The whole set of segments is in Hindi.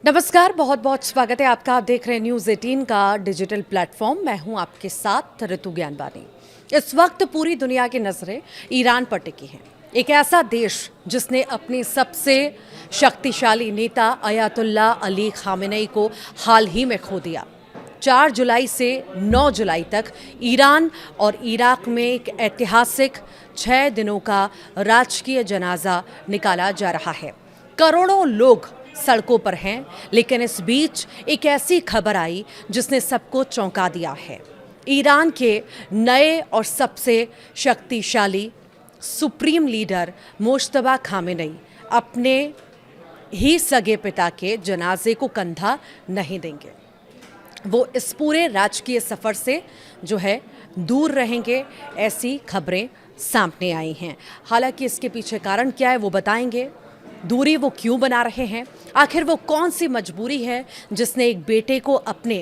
नमस्कार, बहुत बहुत स्वागत है आपका। आप देख रहे हैं न्यूज़ 18 का डिजिटल प्लेटफॉर्म। मैं हूं आपके साथ ऋतु ज्ञानवानी। इस वक्त पूरी दुनिया की नज़रें ईरान पर टिकी हैं। एक ऐसा देश जिसने अपने सबसे शक्तिशाली नेता अयातुल्ला अली खामेनेई को हाल ही में खो दिया। 4 जुलाई से 9 जुलाई तक ईरान और इराक में एक ऐतिहासिक 6 दिनों का राजकीय जनाजा निकाला जा रहा है। करोड़ों लोग सड़कों पर हैं, लेकिन इस बीच एक ऐसी खबर आई जिसने सबको चौंका दिया है। ईरान के नए और सबसे शक्तिशाली सुप्रीम लीडर मुश्तबा खामेनेई अपने ही सगे पिता के जनाजे को कंधा नहीं देंगे। वो इस पूरे राजकीय सफ़र से जो है दूर रहेंगे, ऐसी खबरें सामने आई हैं। हालांकि इसके पीछे कारण क्या है वो बताएंगे। दूरी वो क्यों बना रहे हैं, आखिर वो कौन सी मजबूरी है जिसने एक बेटे को अपने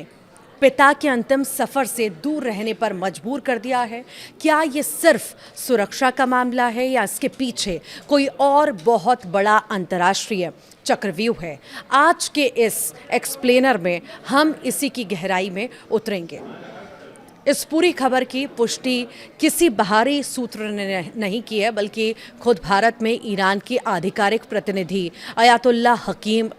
पिता के अंतिम सफ़र से दूर रहने पर मजबूर कर दिया है। क्या ये सिर्फ सुरक्षा का मामला है या इसके पीछे कोई और बहुत बड़ा अंतर्राष्ट्रीय चक्रव्यूह है। आज के इस एक्सप्लेनर में हम इसी की गहराई में उतरेंगे। इस पूरी खबर की पुष्टि किसी बाहरी सूत्र ने नहीं की है, बल्कि खुद भारत में ईरान की आधिकारिक प्रतिनिधि अयातुल्ला हकीम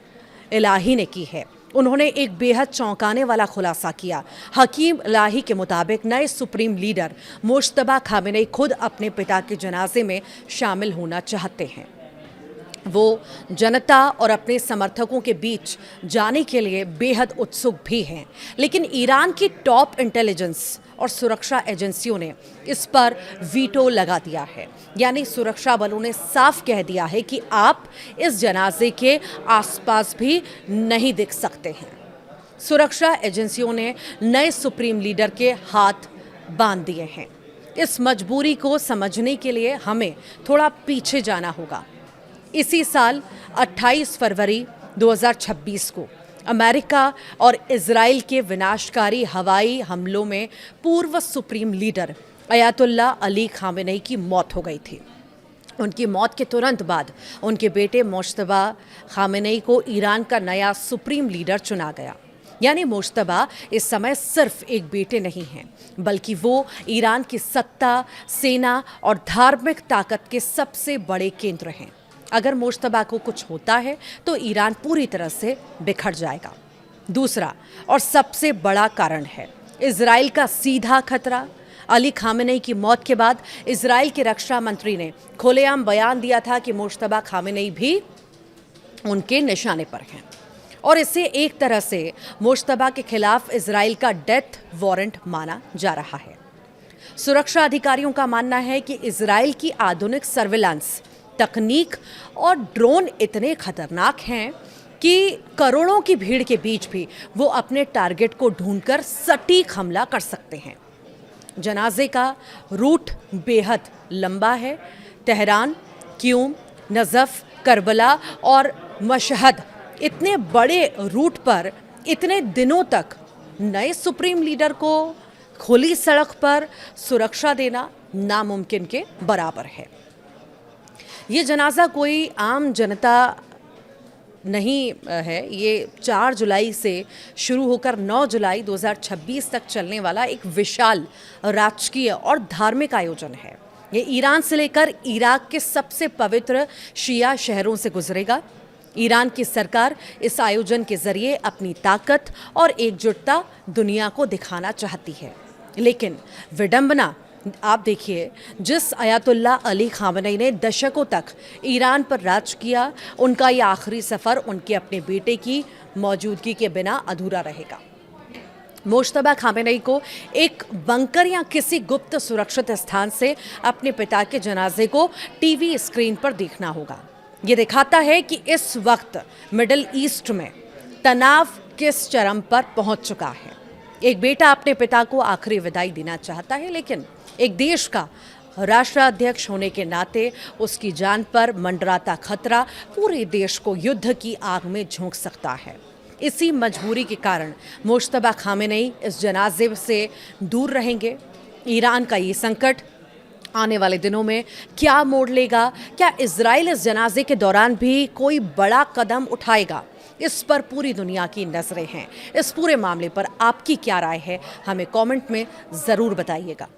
इलाही ने की है। उन्होंने एक बेहद चौंकाने वाला खुलासा किया। हकीम इलाही के मुताबिक नए सुप्रीम लीडर मुश्तबा खामेनेई खुद अपने पिता के जनाजे में शामिल होना चाहते हैं। वो जनता और अपने समर्थकों के बीच जाने के लिए बेहद उत्सुक भी हैं, लेकिन ईरान की टॉप इंटेलिजेंस और सुरक्षा एजेंसियों ने इस पर वीटो लगा दिया है। यानी सुरक्षा बलों ने साफ कह दिया है कि आप इस जनाजे के आसपास भी नहीं दिख सकते हैं। सुरक्षा एजेंसियों ने नए सुप्रीम लीडर के हाथ बांध दिए हैं। इस मजबूरी को समझने के लिए हमें थोड़ा पीछे जाना होगा। इसी साल 28 फरवरी 2026 को अमेरिका और इजराइल के विनाशकारी हवाई हमलों में पूर्व supreme leader Ayatollah Ali Khamenei की मौत हो गई थी। उनकी मौत के तुरंत बाद उनके बेटे मुश्तबा खामेनेई को ईरान का नया सुप्रीम लीडर चुना गया। यानी मुश्तबा इस समय सिर्फ एक बेटे नहीं हैं, बल्कि वो ईरान की सत्ता, सेना और धार्मिक ताकत के सबसे बड़े केंद्र हैं। अगर मुश्तबा को कुछ होता है तो ईरान पूरी तरह से बिखर जाएगा। दूसरा और सबसे बड़ा कारण है इजराइल का सीधा खतरा। अली खामेनेई की मौत के बाद इजराइल के रक्षा मंत्री ने खुलेआम बयान दिया था कि मुश्तबा खामेनेई भी उनके निशाने पर हैं और इसे एक तरह से मुश्तबा के खिलाफ इजराइल का डेथ वारंट माना जा रहा है। सुरक्षा अधिकारियों का मानना है कि इजराइल की आधुनिक सर्विलांस तकनीक और ड्रोन इतने खतरनाक हैं कि करोड़ों की भीड़ के बीच भी वो अपने टारगेट को ढूंढकर सटीक हमला कर सकते हैं। जनाजे का रूट बेहद लंबा है। तेहरान, क्यूम, नजफ, करबला और मशहद, इतने बड़े रूट पर इतने दिनों तक नए सुप्रीम लीडर को खुली सड़क पर सुरक्षा देना नामुमकिन के बराबर है। ये जनाजा कोई आम जनता नहीं है। ये 4 जुलाई से शुरू होकर 9 जुलाई 2026 तक चलने वाला एक विशाल राजकीय और धार्मिक आयोजन है। ये ईरान से लेकर इराक के सबसे पवित्र शिया शहरों से गुजरेगा। ईरान की सरकार इस आयोजन के जरिए अपनी ताकत और एकजुटता दुनिया को दिखाना चाहती है। लेकिन विडंबना आप देखिए, जिस अयातुल्ला अली खामेनेई ने दशकों तक ईरान पर राज किया, उनका यह आखिरी सफ़र उनके अपने बेटे की मौजूदगी के बिना अधूरा रहेगा। मुश्तबा खामेनेई को एक बंकर या किसी गुप्त सुरक्षित स्थान से अपने पिता के जनाजे को टीवी स्क्रीन पर देखना होगा। ये दिखाता है कि इस वक्त मिडिल ईस्ट में तनाव किस चरम पर पहुंच चुका है। एक बेटा अपने पिता को आखिरी विदाई देना चाहता है, लेकिन एक देश का राष्ट्राध्यक्ष होने के नाते उसकी जान पर मंडराता खतरा पूरे देश को युद्ध की आग में झोंक सकता है। इसी मजबूरी के कारण मुश्तबा खामेनेई इस जनाजे से दूर रहेंगे। ईरान का ये संकट आने वाले दिनों में क्या मोड़ लेगा? क्या इजराइल इस जनाजे के दौरान भी कोई बड़ा कदम उठाएगा? इस पर पूरी दुनिया की नज़रें हैं। इस पूरे मामले पर आपकी क्या राय है, हमें कमेंट में ज़रूर बताइएगा।